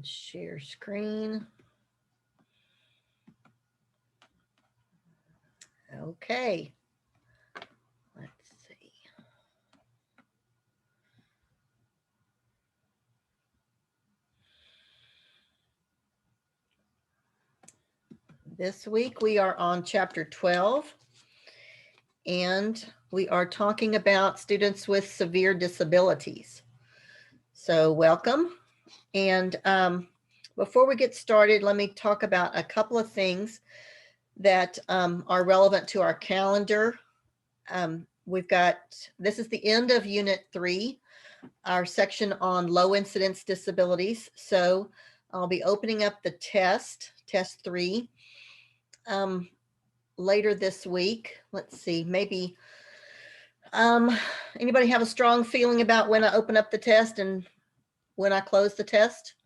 Share screen. Okay. Let's see. This week we are on chapter 12, and we are talking about students with severe disabilities. So welcome. And before we get started, let me talk about a couple of things that are relevant to our calendar. This is the end of Unit 3, our section on low incidence disabilities. So I'll be opening up the test 3, later this week. Let's see, maybe anybody have a strong feeling about when I open up the test and when I close the test?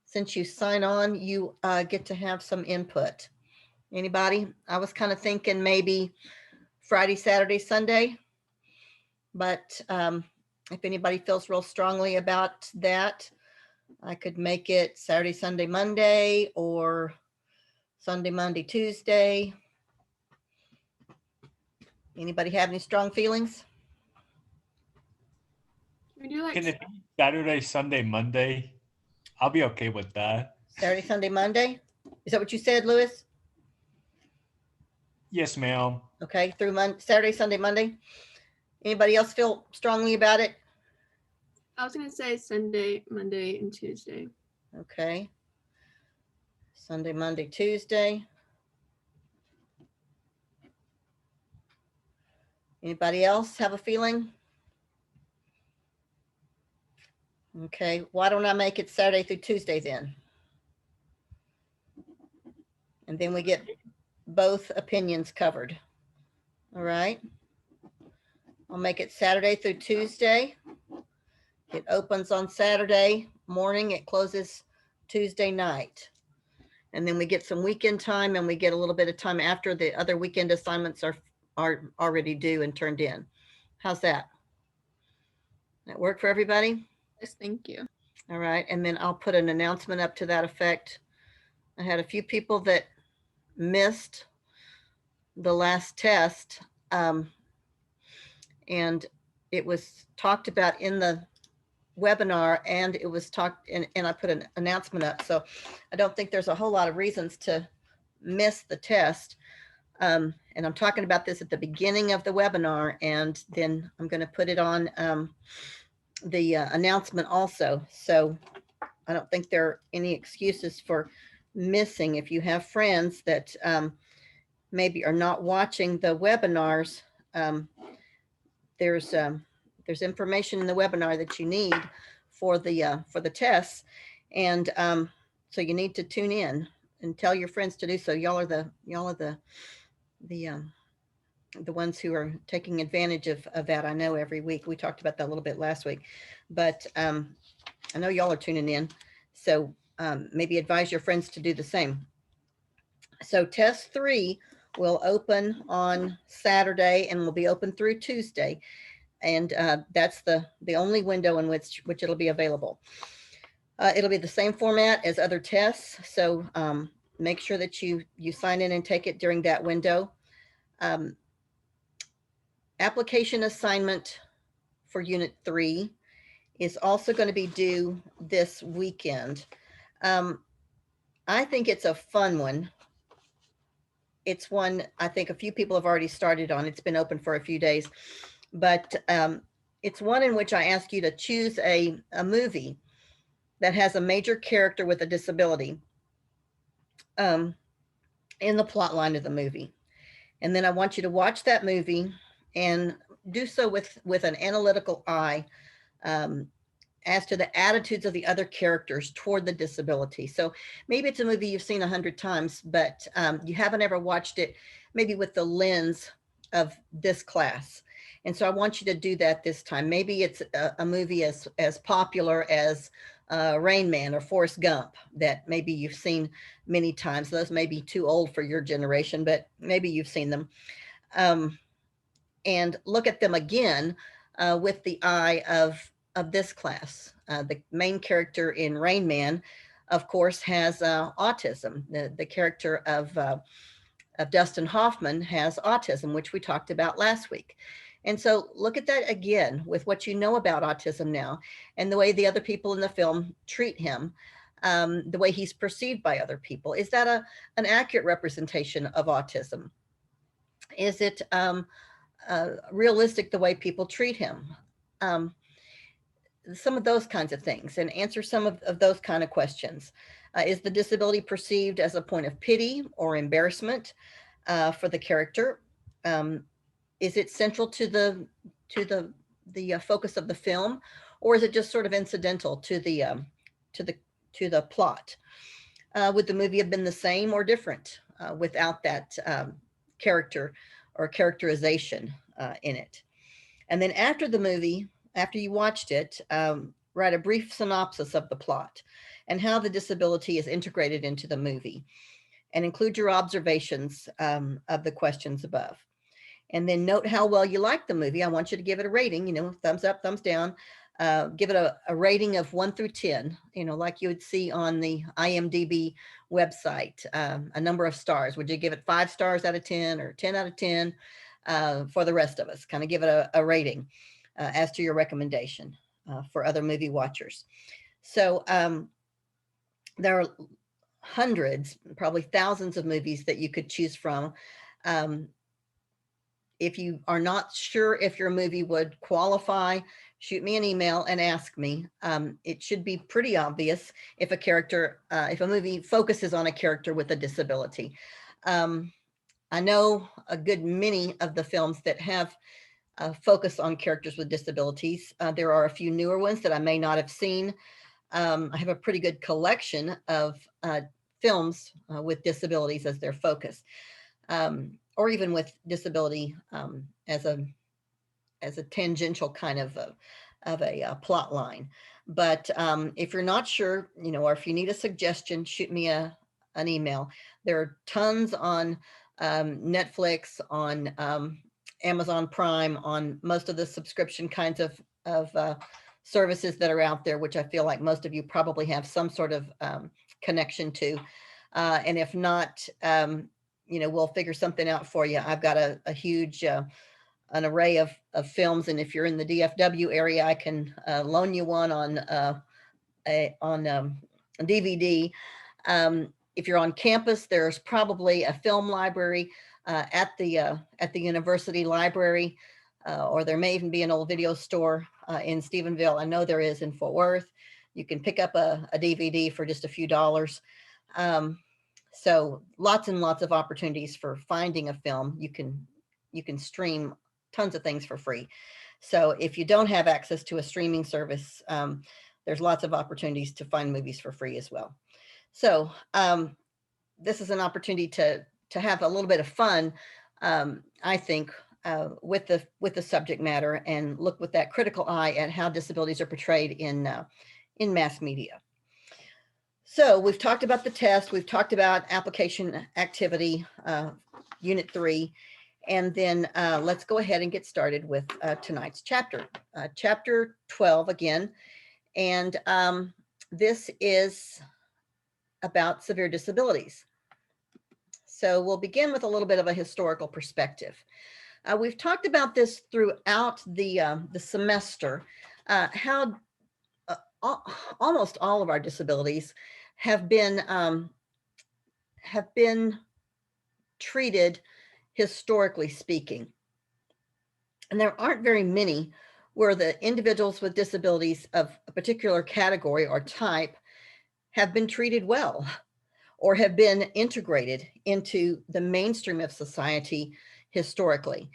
Since you sign on, you get to have some input. Anybody? I was kind of thinking maybe Friday, Saturday, Sunday, but if anybody feels real strongly about that, I could make it Saturday, Sunday, Monday, or Sunday, Monday, Tuesday. Anybody have any strong feelings? We do like Can it be Saturday, Sunday, Monday? I'll be okay with that. Saturday, Sunday, Monday? Is that what you said, Lewis? Yes, ma'am. Okay, through Saturday, Sunday, Monday. Anybody else feel strongly about it? I was gonna say Sunday, Monday, and Tuesday. Okay. Sunday, Monday, Tuesday. Anybody else have a feeling? Okay, why don't I make it Saturday through Tuesday then? And then we get both opinions covered. All right. I'll make it Saturday through Tuesday. It opens on Saturday morning. It closes Tuesday night. And then we get some weekend time, and we get a little bit of time after the other weekend assignments are already due and turned in. How's that? That work for everybody? Yes, thank you. All right. And then I'll put an announcement up to that effect. I had a few people that missed the last test, and it was talked about in the webinar, and it was talked, and I put an announcement up. So I don't think there's a whole lot of reasons to miss the test. And I'm talking about this at the beginning of the webinar, and then I'm going to put it on the announcement also. So I don't think there are any excuses for missing. If you have friends that maybe are not watching the webinars, there's information in the webinar that you need for the tests, and so you need to tune in and tell your friends to do so. Y'all are the ones who are taking advantage of that. I know every week. We talked about that a little bit last week, but I know y'all are tuning in. So maybe advise your friends to do the same. So test 3 will open on Saturday and will be open through Tuesday. And that's the only window in which it'll be available. It'll be the same format as other tests. So make sure that you sign in and take it during that window. Application assignment for Unit 3 is also going to be due this weekend. I think it's a fun one. It's one I think a few people have already started on. It's been open for a few days, but it's one in which I ask you to choose a movie that has a major character with a disability in the plot line of the movie. And then I want you to watch that movie and do so with an analytical eye as to the attitudes of the other characters toward the disability. So maybe it's a movie you've seen 100 times, but you haven't ever watched it maybe with the lens of this class. And so I want you to do that this time. Maybe it's a movie as popular as Rain Man or Forrest Gump that maybe you've seen many times. Those may be too old for your generation, but maybe you've seen them. And look at them again with the eye of this class. The main character in Rain Man of course, has autism. The character of Dustin Hoffman has autism, which we talked about last week. And so look at that again with what you know about autism now and the way the other people in the film treat him, the way he's perceived by other people. Is that an accurate representation of autism? Is it realistic the way people treat him? Some of those kinds of things, and answer some of those kind of questions. Is the disability perceived as a point of pity or embarrassment for the character? Is it central to the focus of the film, or is it just sort of incidental to the plot? Would the movie have been the same or different without that character or characterization in it? And then after the movie, after you watched it, write a brief synopsis of the plot and how the disability is integrated into the movie, and include your observations of the questions above. And then note how well you like the movie. I want you to give it a rating, thumbs up, thumbs down. Give it a rating of 1 through 10, like you would see on the IMDb website, a number of stars. Would you give it 5 stars out of 10 or 10 out of 10? For the rest of us, kind of give it a rating as to your recommendation for other movie watchers. So there are hundreds, probably thousands of movies that you could choose from. If you are not sure if your movie would qualify, shoot me an email and ask me. It should be pretty obvious if if a movie focuses on a character with a disability. I know a good many of the films that have focus on characters with disabilities. There are a few newer ones that I may not have seen. I have a pretty good collection of films with disabilities as their focus, or even with disability as a tangential kind of a plot line. But if you're not sure, or if you need a suggestion, shoot me an email. There are tons on Netflix, on Amazon Prime, on most of the subscription kinds of services that are out there, which I feel like most of you probably have some sort of connection to. And if not, we'll figure something out for you. I've got a huge an array of films, and if you're in the DFW area, I can loan you one on DVD. If you're on campus, there's probably a film library at the university library, or there may even be an old video store in Stephenville. I know there is in Fort Worth. You can pick up a DVD for just a few dollars. So lots and lots of opportunities for finding a film. You can stream tons of things for free. So if you don't have access to a streaming service, there's lots of opportunities to find movies for free as well. So this is an opportunity to have a little bit of fun, I think, with the subject matter, and look with that critical eye at how disabilities are portrayed in mass media. So we've talked about the test, we've talked about application activity, Unit 3, and then let's go ahead and get started with tonight's chapter, Chapter 12 again. And this is about severe disabilities. So we'll begin with a little bit of a historical perspective. We've talked about this throughout the semester, how almost all of our disabilities have been treated historically speaking. And there aren't very many where the individuals with disabilities of a particular category or type have been treated well, or have been integrated into the mainstream of society historically.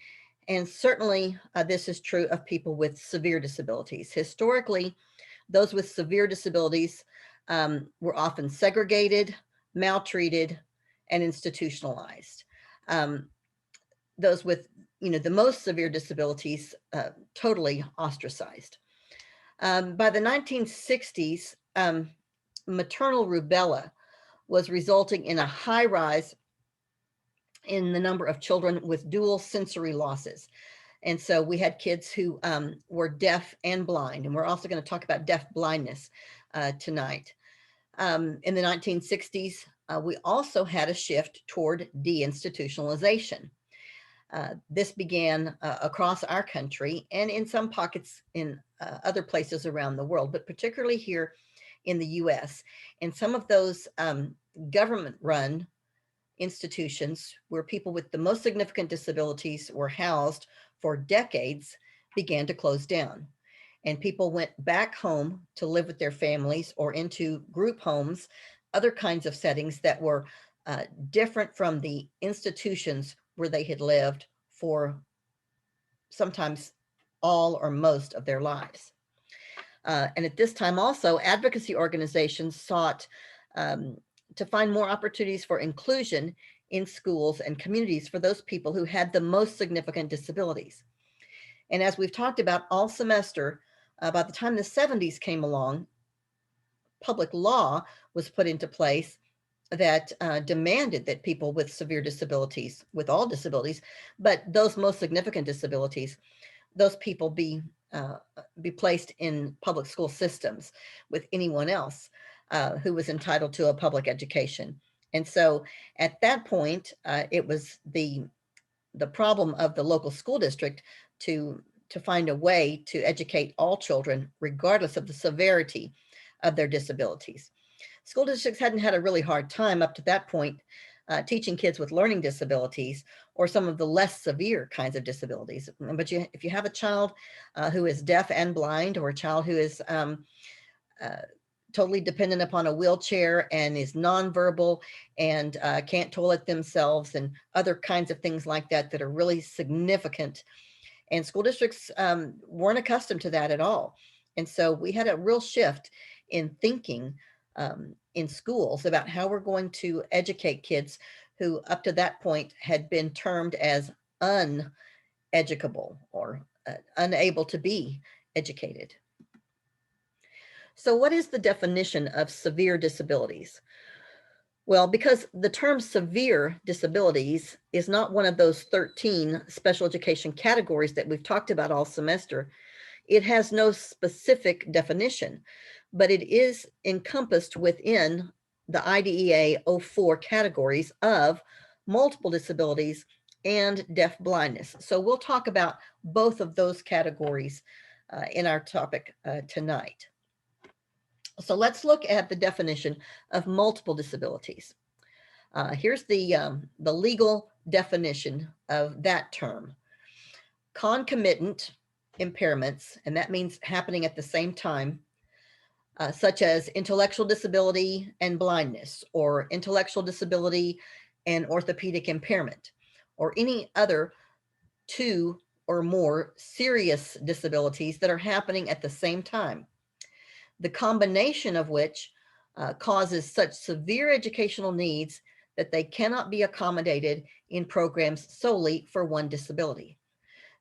And certainly this is true of people with severe disabilities. Historically, those with severe disabilities were often segregated, maltreated, and institutionalized. Those with the most severe disabilities totally ostracized. By the 1960s, maternal rubella was resulting in a high rise in the number of children with dual sensory losses. And so we had kids who were deaf and blind, and we're also going to talk about deaf blindness tonight. In the 1960s, we also had a shift toward deinstitutionalization. This began across our country and in some pockets in other places around the world, but particularly here in the US. And some of those government-run institutions where people with the most significant disabilities were housed for decades began to close down. And people went back home to live with their families or into group homes, other kinds of settings that were different from the institutions where they had lived for sometimes all or most of their lives. And at this time also, advocacy organizations sought to find more opportunities for inclusion in schools and communities for those people who had the most significant disabilities. And as we've talked about all semester, by the time the 70s came along, public law was put into place that demanded that people with severe disabilities, with all disabilities, but those most significant disabilities, those people be placed in public school systems with anyone else who was entitled to a public education. And so at that point, it was the problem of the local school district to find a way to educate all children, regardless of the severity of their disabilities. School districts hadn't had a really hard time up to that point teaching kids with learning disabilities or some of the less severe kinds of disabilities. But if you have a child who is deaf and blind, or a child who is totally dependent upon a wheelchair and is nonverbal and can't toilet themselves and other kinds of things like that that are really significant. And school districts weren't accustomed to that at all. And so we had a real shift in thinking in schools about how we're going to educate kids who up to that point had been termed as uneducable or unable to be educated. So what is the definition of severe disabilities? Well, because the term severe disabilities is not one of those 13 special education categories that we've talked about all semester, it has no specific definition, but it is encompassed within the IDEA 04 categories of multiple disabilities and deaf blindness. So we'll talk about both of those categories in our topic tonight. So let's look at the definition of multiple disabilities. Here's the legal definition of that term. Concomitant impairments, and that means happening at the same time, such as intellectual disability and blindness, or intellectual disability and orthopedic impairment, or any other two or more serious disabilities that are happening at the same time, the combination of which causes such severe educational needs that they cannot be accommodated in programs solely for one disability.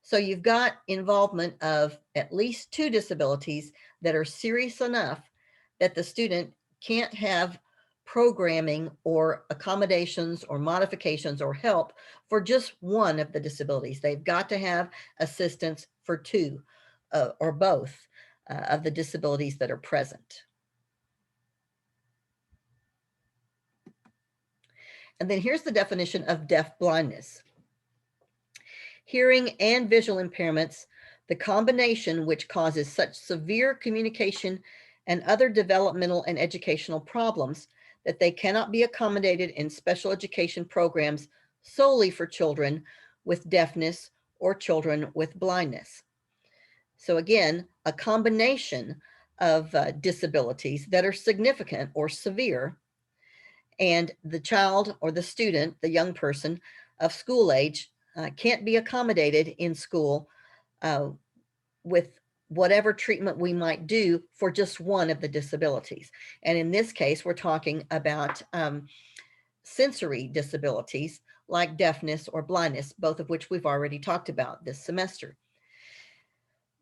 So you've got involvement of at least two disabilities that are serious enough that the student can't have programming or accommodations or modifications or help for just one of the disabilities. They've got to have assistance for two or both of the disabilities that are present. And then here's the definition of deaf blindness. Hearing and visual impairments, the combination which causes such severe communication and other developmental and educational problems that they cannot be accommodated in special education programs solely for children with deafness or children with blindness. So again, a combination of disabilities that are significant or severe, and the child or the student, the young person of school age, can't be accommodated in school with whatever treatment we might do for just one of the disabilities. And in this case, we're talking about sensory disabilities like deafness or blindness, both of which we've already talked about this semester.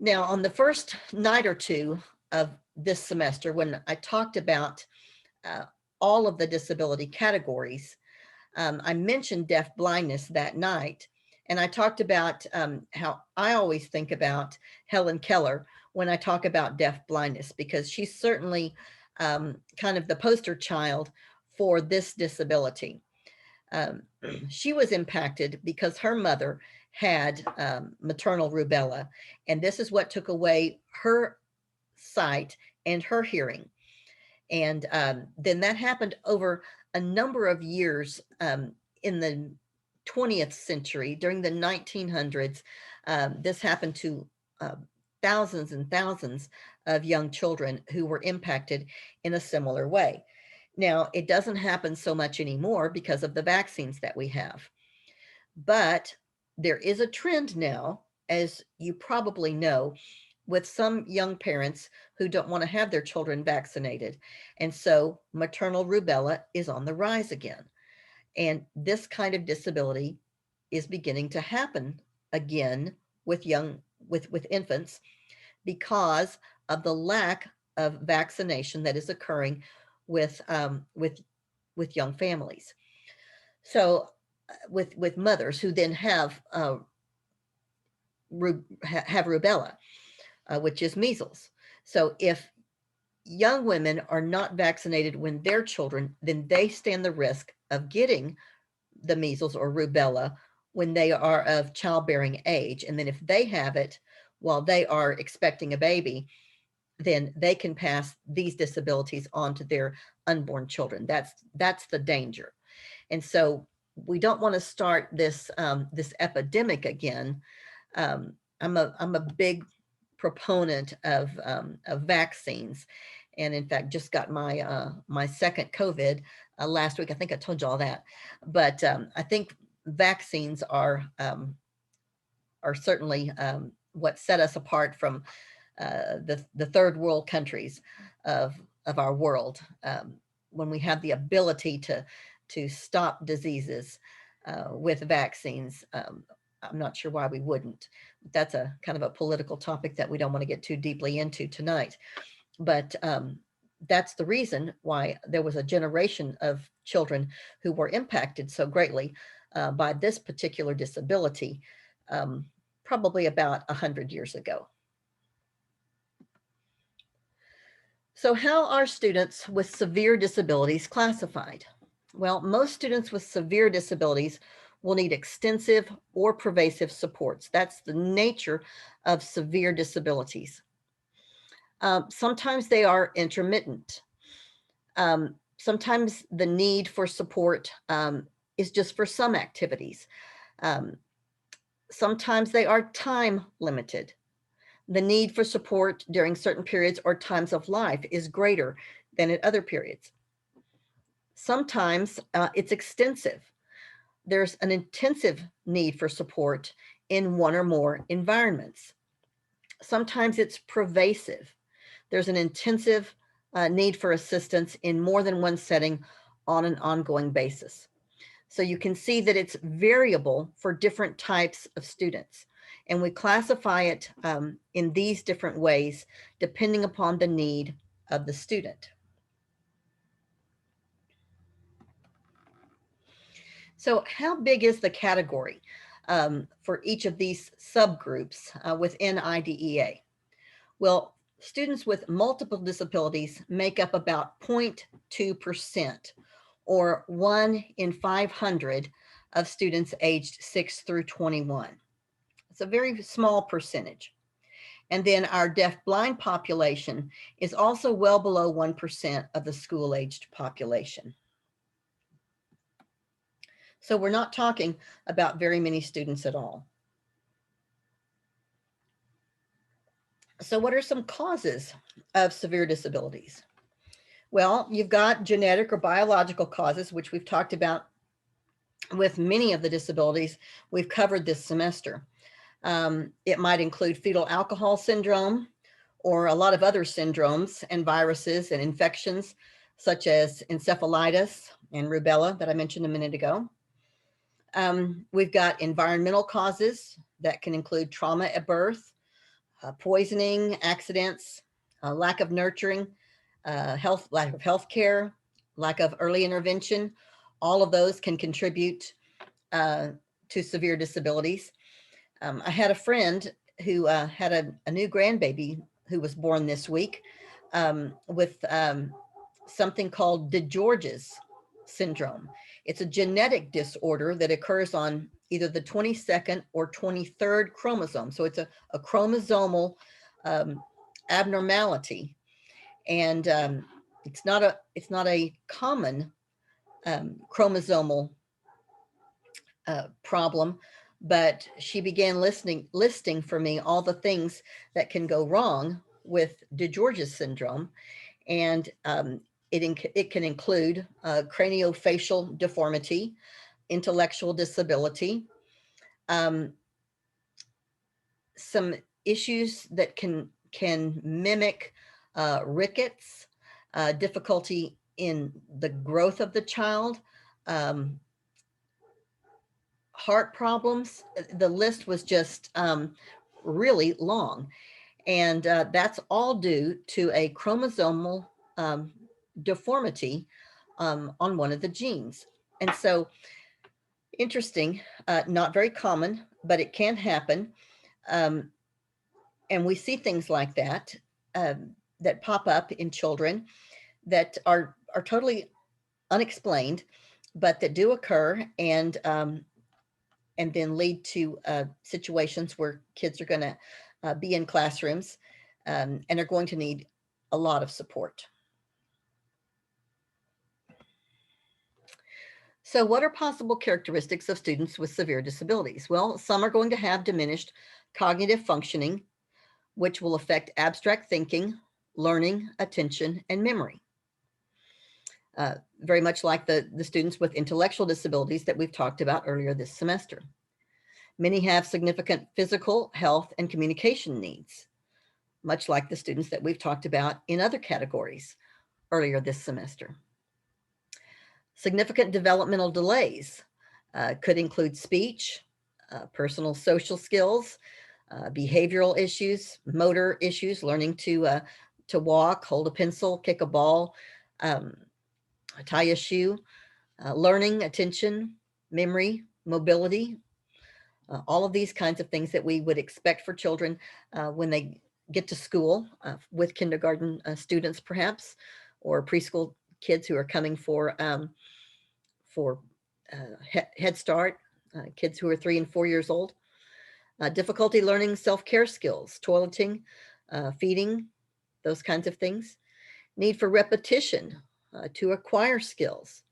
Now, on the first night or two of this semester, when I talked about all of the disability categories, I mentioned deaf blindness that night. And I talked about how I always think about Helen Keller when I talk about deaf blindness, because she's certainly kind of the poster child for this disability. She was impacted because her mother had maternal rubella, and this is what took away her sight and her hearing. And then that happened over a number of years in the 20th century. During the 1900s, this happened to thousands and thousands of young children who were impacted in a similar way. Now, it doesn't happen so much anymore because of the vaccines that we have. But there is a trend now, as you probably know, with some young parents who don't want to have their children vaccinated. And so maternal rubella is on the rise again. And this kind of disability is beginning to happen again with infants because of the lack of vaccination that is occurring with young families. So with mothers who then have rubella, which is measles. So if young women are not vaccinated when they're children, then they stand the risk of getting the measles or rubella when they are of childbearing age. And then if they have it while they are expecting a baby, then they can pass these disabilities on to their unborn children. That's the danger. And so we don't want to start this this epidemic again. I'm a big proponent of vaccines, and in fact, just got my my second COVID last week. I think I told you all that, but I think vaccines are certainly what set us apart from the third world countries of our world, when we have the ability to stop diseases with vaccines. I'm not sure why we wouldn't. That's a kind of a political topic that we don't want to get too deeply into tonight. But that's the reason why there was a generation of children who were impacted so greatly by this particular disability, probably about 100 years ago. So how are students with severe disabilities classified? Well, most students with severe disabilities will need extensive or pervasive supports. That's the nature of severe disabilities. Sometimes they are intermittent. Sometimes the need for support is just for some activities. Sometimes they are time limited. The need for support during certain periods or times of life is greater than at other periods. Sometimes it's extensive. There's an intensive need for support in one or more environments. Sometimes it's pervasive. There's an intensive need for assistance in more than one setting on an ongoing basis. So you can see that it's variable for different types of students. And we classify it in these different ways, depending upon the need of the student. So how big is the category for each of these subgroups within IDEA? Well, students with multiple disabilities make up about 0.2%, or 1 in 500 of students aged 6 through 21. It's a very small percentage. And then our deaf-blind population is also well below 1% of the school-aged population. So we're not talking about very many students at all. So what are some causes of severe disabilities? Well, you've got genetic or biological causes, which we've talked about with many of the disabilities we've covered this semester. It might include fetal alcohol syndrome or a lot of other syndromes and viruses and infections, such as encephalitis and rubella that I mentioned a minute ago. We've got environmental causes that can include trauma at birth, poisoning, accidents, lack of nurturing, lack of health care, lack of early intervention. All of those can contribute to severe disabilities. I had a friend who had a new grandbaby who was born this week with something called DeGeorge's syndrome. It's a genetic disorder that occurs on either the 22nd or 23rd chromosome. So it's a chromosomal abnormality. And it's not a common chromosomal problem, but she began listing for me all the things that can go wrong with DeGeorge's syndrome. And it can include craniofacial deformity, intellectual disability, some issues that can mimic rickets, difficulty in the growth of the child, heart problems. The list was just really long. And that's all due to a chromosomal deformity on one of the genes. And so interesting, not very common, but it can happen. And we see things like that that pop up in children that are totally unexplained, but that do occur, and then lead to situations where kids are going to be in classrooms and are going to need a lot of support. So what are possible characteristics of students with severe disabilities? Well, some are going to have diminished cognitive functioning, which will affect abstract thinking, learning, attention, and memory. Very much like the students with intellectual disabilities that we've talked about earlier this semester. Many have significant physical, health, and communication needs, much like the students that we've talked about in other categories earlier this semester. Significant developmental delays could include speech, personal social skills, behavioral issues, motor issues, learning to walk, hold a pencil, kick a ball, tie a shoe, learning, attention, memory, mobility, all of these kinds of things that we would expect for children when they get to school with kindergarten students, perhaps, or preschool kids who are coming for Head Start, kids who are 3 and 4 years old. Difficulty learning self-care skills, toileting, feeding, those kinds of things. Need for repetition to acquire skills.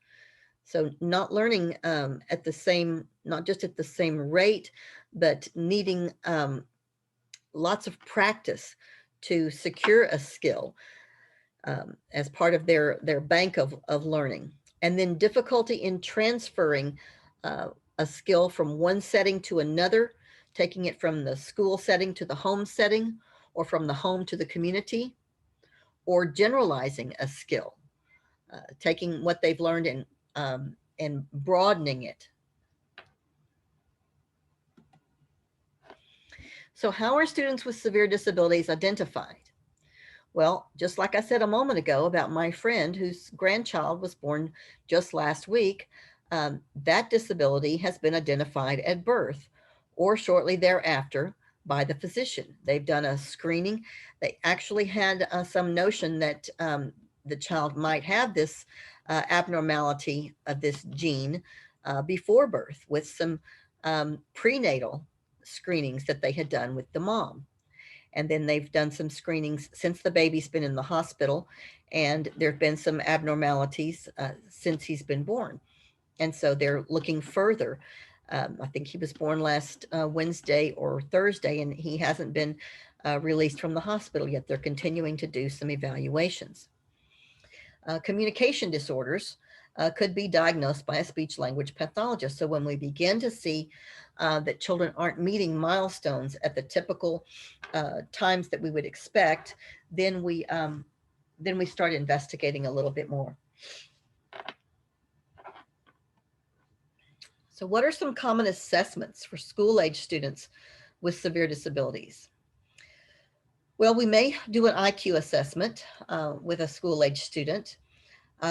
So not learning at the same, not just at the same rate, but needing lots of practice to secure a skill as part of their bank of learning. And then difficulty in transferring a skill from one setting to another, taking it from the school setting to the home setting, or from the home to the community, or generalizing a skill, taking what they've learned and broadening it. So how are students with severe disabilities identified? Well, just like I said a moment ago about my friend whose grandchild was born just last week, that disability has been identified at birth or shortly thereafter by the physician. They've done a screening. They actually had some notion that the child might have this abnormality of this gene before birth with some prenatal screenings that they had done with the mom. And then they've done some screenings since the baby's been in the hospital, and there have been some abnormalities since he's been born. And so they're looking further. I think he was born last Wednesday or Thursday, and he hasn't been released from the hospital yet. They're continuing to do some evaluations. Communication disorders could be diagnosed by a speech language pathologist. So when we begin to see that children aren't meeting milestones at the typical times that we would expect, then we start investigating a little bit more. So what are some common assessments for school-age students with severe disabilities? Well, we may do an IQ assessment with a school-age student.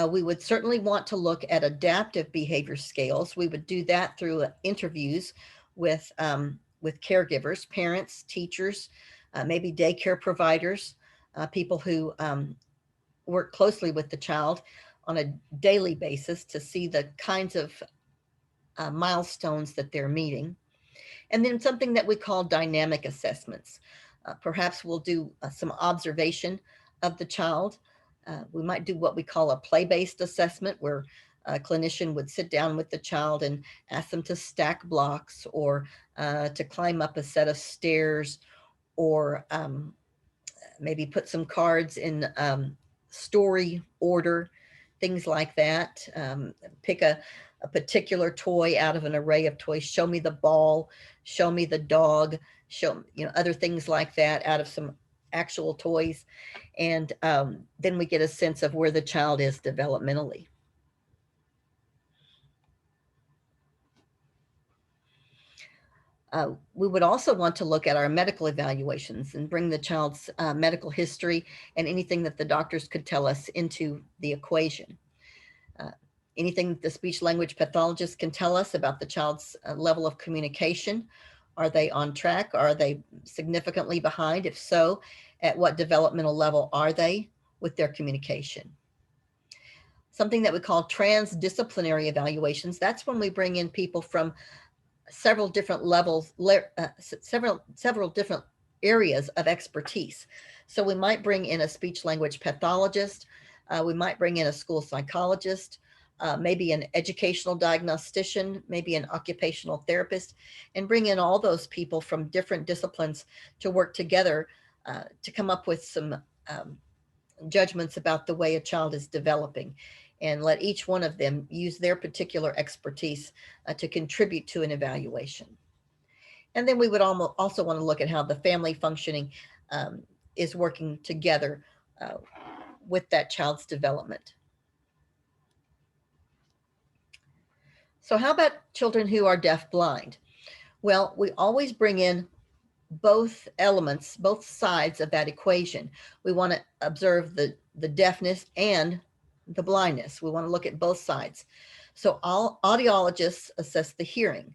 We would certainly want to look at adaptive behavior scales. We would do that through interviews with caregivers, parents, teachers, maybe daycare providers, people who work closely with the child on a daily basis to see the kinds of milestones that they're meeting. And then something that we call dynamic assessments. Perhaps we'll do some observation of the child. We might do what we call a play-based assessment, where a clinician would sit down with the child and ask them to stack blocks, or to climb up a set of stairs, or maybe put some cards in story order, things like that. Pick a particular toy out of an array of toys. Show me the ball, show me the dog, show, other things like that out of some actual toys. And then we get a sense of where the child is developmentally. We would also want to look at our medical evaluations and bring the child's medical history and anything that the doctors could tell us into the equation. Anything the speech language pathologist can tell us about the child's level of communication. Are they on track? Are they significantly behind? If so, at what developmental level are they with their communication? Something that we call transdisciplinary evaluations. That's when we bring in people from several different levels, several different areas of expertise. So we might bring in a speech language pathologist. We might bring in a school psychologist, maybe an educational diagnostician, maybe an occupational therapist, and bring in all those people from different disciplines to work together to come up with some judgments about the way a child is developing, and let each one of them use their particular expertise to contribute to an evaluation. And then we would also want to look at how the family functioning is working together with that child's development. So how about children who are deaf-blind? Well, we always bring in both elements, both sides of that equation. We want to observe the deafness and the blindness. We want to look at both sides. So all audiologists assess the hearing.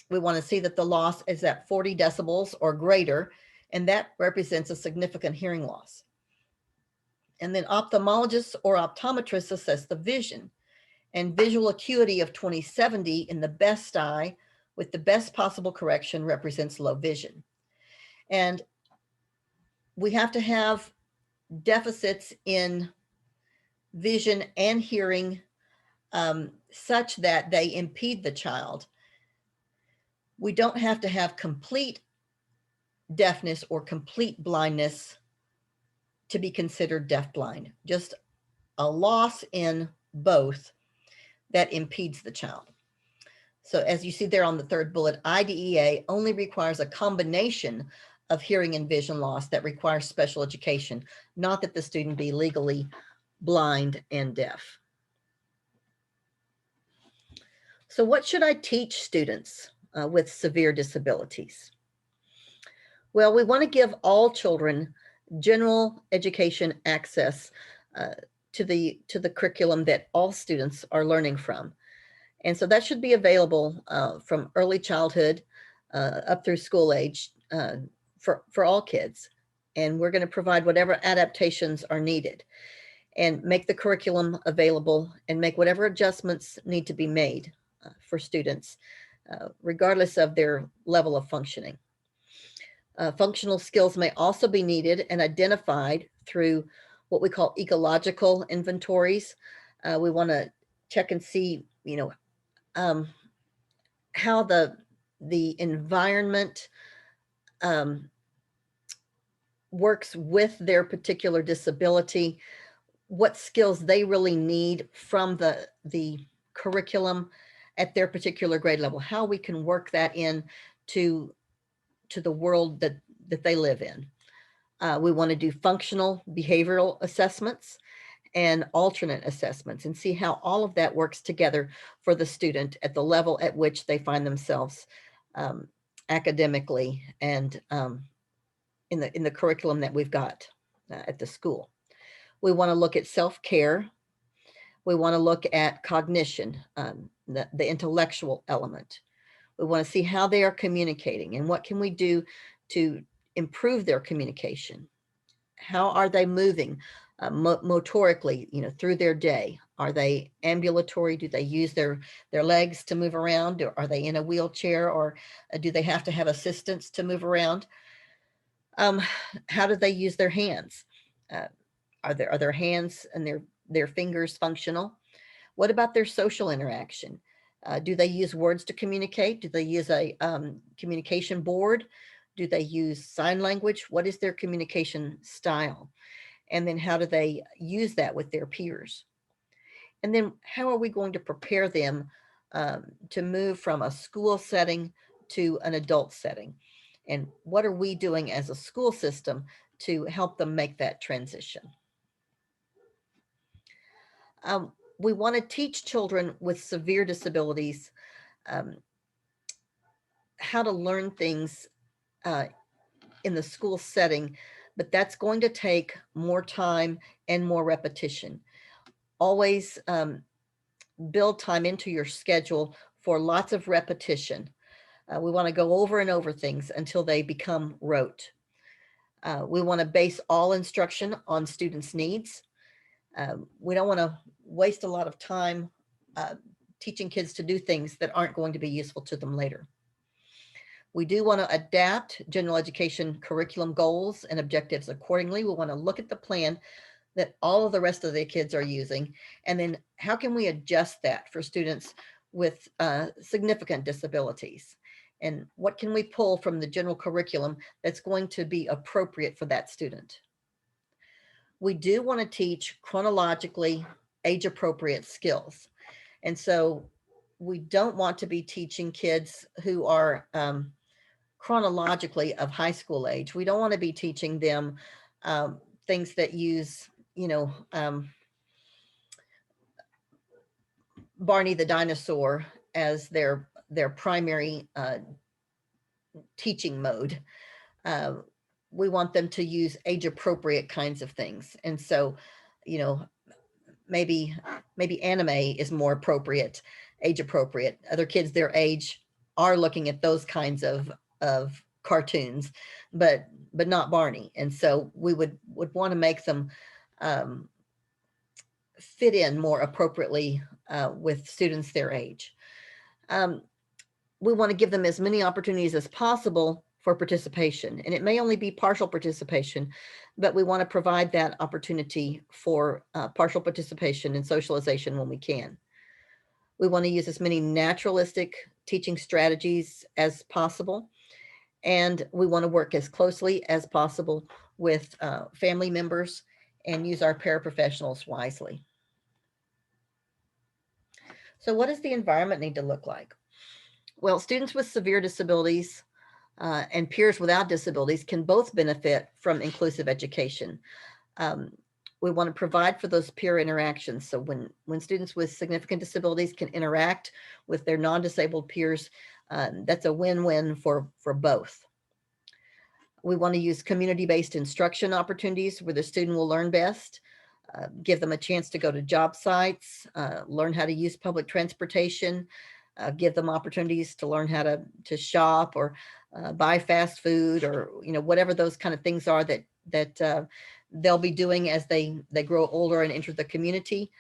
We want to see that the loss is at 40 decibels or greater, and that represents a significant hearing loss. And then ophthalmologists or optometrists assess the vision, and visual acuity of 20/70 in the best eye with the best possible correction represents low vision. And we have to have deficits in vision and hearing such that they impede the child. We don't have to have complete deafness or complete blindness to be considered deaf-blind, just a loss in both that impedes the child. So as you see there on the third bullet, IDEA only requires a combination of hearing and vision loss that requires special education, not that the student be legally blind and deaf. So what should I teach students with severe disabilities? Well, we want to give all children general education access to the curriculum that all students are learning from. And so that should be available from early childhood up through school age for all kids. And we're going to provide whatever adaptations are needed and make the curriculum available and make whatever adjustments need to be made for students, regardless of their level of functioning. Functional skills may also be needed and identified through what we call ecological inventories. We want to check and see, how the environment works with their particular disability, what skills they really need from the curriculum at their particular grade level, how we can work that in to the world that they live in. We want to do functional behavioral assessments and alternate assessments and see how all of that works together for the student at the level at which they find themselves academically and in the curriculum that we've got at the school. We want to look at self-care. We want to look at cognition, the intellectual element. We want to see how they are communicating and what can we do to improve their communication. How are they moving motorically, through their day? Are they ambulatory? Do they use their legs to move around? Or are they in a wheelchair, or do they have to have assistance to move around? How do they use their hands? Uh, are their hands and their fingers functional? What about their social interaction? Do they use words to communicate? Do they use a communication board? Do they use sign language? What is their communication style? And then how do they use that with their peers? And then how are we going to prepare them to move from a school setting to an adult setting? And what are we doing as a school system to help them make that transition? We want to teach children with severe disabilities um, how to learn things in the school setting, but that's going to take more time and more repetition. Always build time into your schedule for lots of repetition. We want to go over and over things until they become rote. We want to base all instruction on students' needs. We don't want to waste a lot of time teaching kids to do things that aren't going to be useful to them later. We do want to adapt general education curriculum goals and objectives accordingly. We want to look at the plan that all of the rest of the kids are using, and then how can we adjust that for students with significant disabilities? And what can we pull from the general curriculum that's going to be appropriate for that student? We do want to teach chronologically age-appropriate skills. And so we don't want to be teaching kids who are chronologically of high school age. We don't want to be teaching them things that use, Barney the dinosaur as their primary teaching mode. We want them to use age appropriate kinds of things. And so, maybe anime is more appropriate, age appropriate. Other kids their age are looking at those kinds of cartoons, but not Barney. And so we would want to make them fit in more appropriately with students their age. We want to give them as many opportunities as possible for participation. And it may only be partial participation, but we want to provide that opportunity for partial participation and socialization when we can. We want to use as many naturalistic teaching strategies as possible. And we want to work as closely as possible with family members and use our paraprofessionals wisely. So what does the environment need to look like? Well, students with severe disabilities and peers without disabilities can both benefit from inclusive education. We want to provide for those peer interactions. So when students with significant disabilities can interact with their non-disabled peers, that's a win-win for both. We want to use community-based instruction opportunities where the student will learn best, give them a chance to go to job sites, learn how to use public transportation, give them opportunities to learn how to shop or buy fast food, or whatever those kind of things are that they'll be doing as they grow older and enter the community.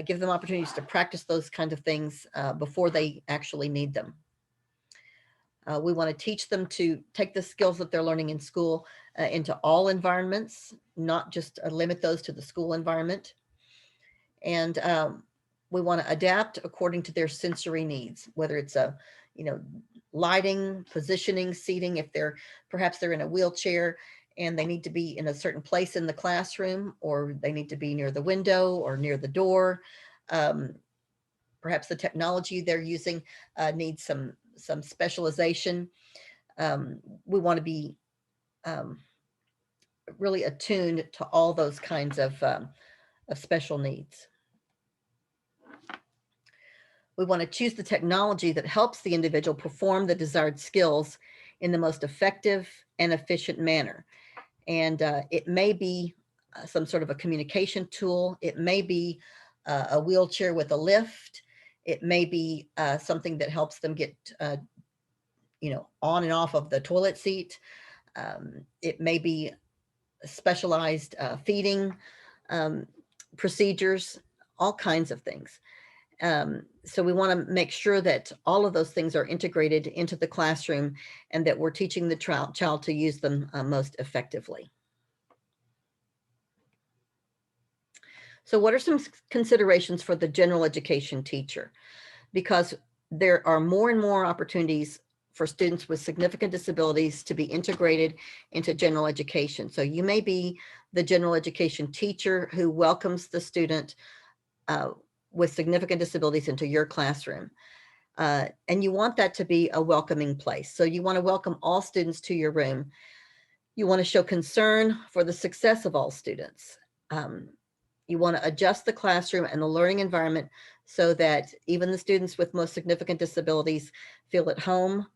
Give them opportunities to practice those kinds of things before they actually need them. We want to teach them to take the skills that they're learning in school into all environments, not just limit those to the school environment. And we want to adapt according to their sensory needs, whether it's lighting, positioning, seating. If perhaps they're in a wheelchair and they need to be in a certain place in the classroom, or they need to be near the window or near the door. Perhaps the technology they're using needs some specialization. We want to be really attuned to all those kinds of special needs. We want to choose the technology that helps the individual perform the desired skills in the most effective and efficient manner. And it may be some sort of a communication tool. It may be a wheelchair with a lift. It may be something that helps them get, on and off of the toilet seat. It may be specialized feeding procedures, all kinds of things. So we want to make sure that all of those things are integrated into the classroom and that we're teaching the child to use them most effectively. So what are some considerations for the general education teacher? Because there are more and more opportunities for students with significant disabilities to be integrated into general education. So you may be the general education teacher who welcomes the student with significant disabilities into your classroom. And you want that to be a welcoming place. So you want to welcome all students to your room. You want to show concern for the success of all students. You want to adjust the classroom and the learning environment so that even the students with most significant disabilities feel at home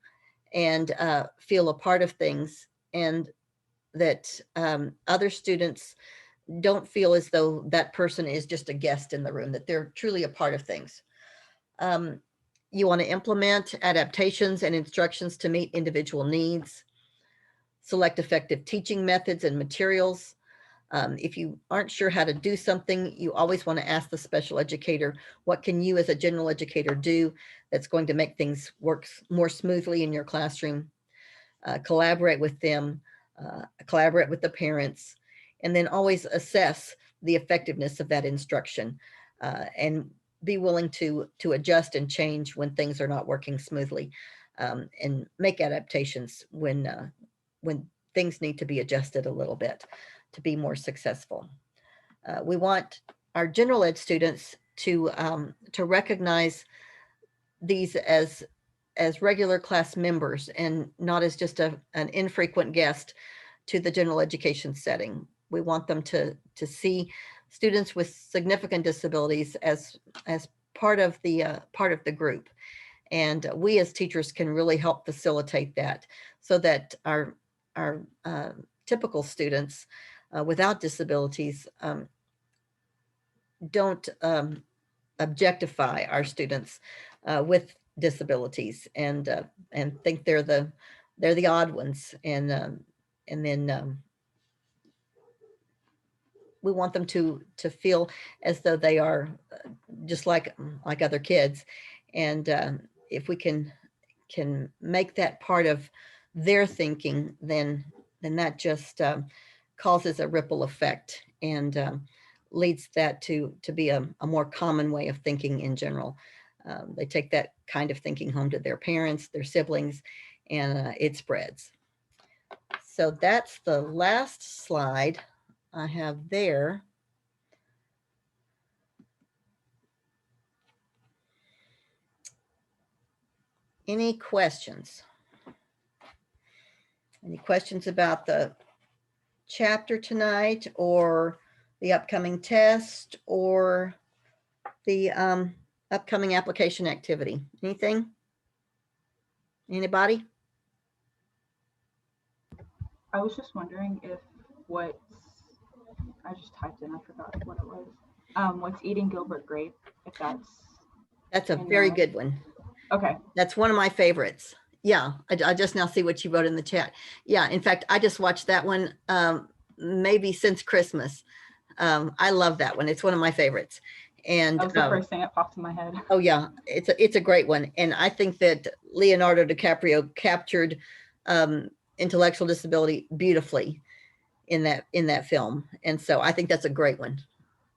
and feel a part of things, and that other students don't feel as though that person is just a guest in the room, that they're truly a part of things. You want to implement adaptations and instructions to meet individual needs, select effective teaching methods and materials. If you aren't sure how to do something, you always want to ask the special educator, what can you as a general educator do that's going to make things work more smoothly in your classroom? Collaborate with them, collaborate with the parents, and then always assess the effectiveness of that instruction and be willing to adjust and change when things are not working smoothly, and make adaptations when things need to be adjusted a little bit to be more successful. We want our general ed students to recognize these as regular class members and not as just an infrequent guest to the general education setting. We want them to see students with significant disabilities as part of the group. And we as teachers can really help facilitate that so that our typical students without disabilities don't objectify our students with disabilities and think they're the odd ones, and then we want them to feel as though they are just like other kids, and if we can make that part of their thinking, then that just causes a ripple effect and leads that to be a more common way of thinking in general. They take that kind of thinking home to their parents, their siblings, and it spreads. So that's the last slide I have there. Any questions? Any questions about the chapter tonight, or the upcoming test, or the upcoming application activity? Anything? Anybody? I was just wondering if I just typed in, I forgot what it was. What's Eating Gilbert Grape, if that's a very good one. Okay. That's one of my favorites. Yeah, I just now see what you wrote in the chat. Yeah, in fact, I just watched that one maybe since Christmas. I love that one. It's one of my favorites. And that was the first thing that popped in my head. Oh yeah, it's a great one. And I think that Leonardo DiCaprio captured intellectual disability beautifully in that film. And so I think that's a great one.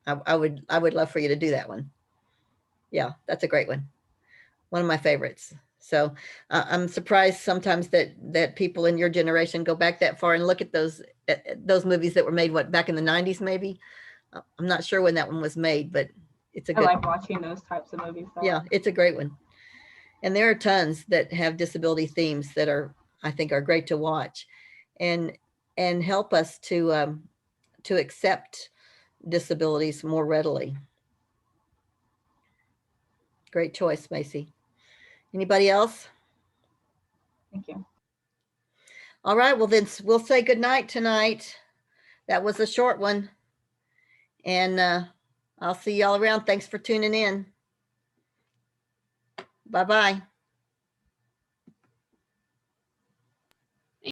I would love for you to do that one. Yeah, that's a great one. One of my favorites. So I'm surprised sometimes that people in your generation go back that far and look at those movies that were made, back in the 90s, maybe. I'm not sure when that one was made, but it's a good. I like watching those types of movies. Yeah, it's a great one. And there are tons that have disability themes that I think are great to watch and help us to accept disabilities more readily. Great choice, Macy. Anybody else? Thank you. All right, well then we'll say goodnight tonight. That was a short one. And I'll see y'all around. Thanks for tuning in. Bye-bye.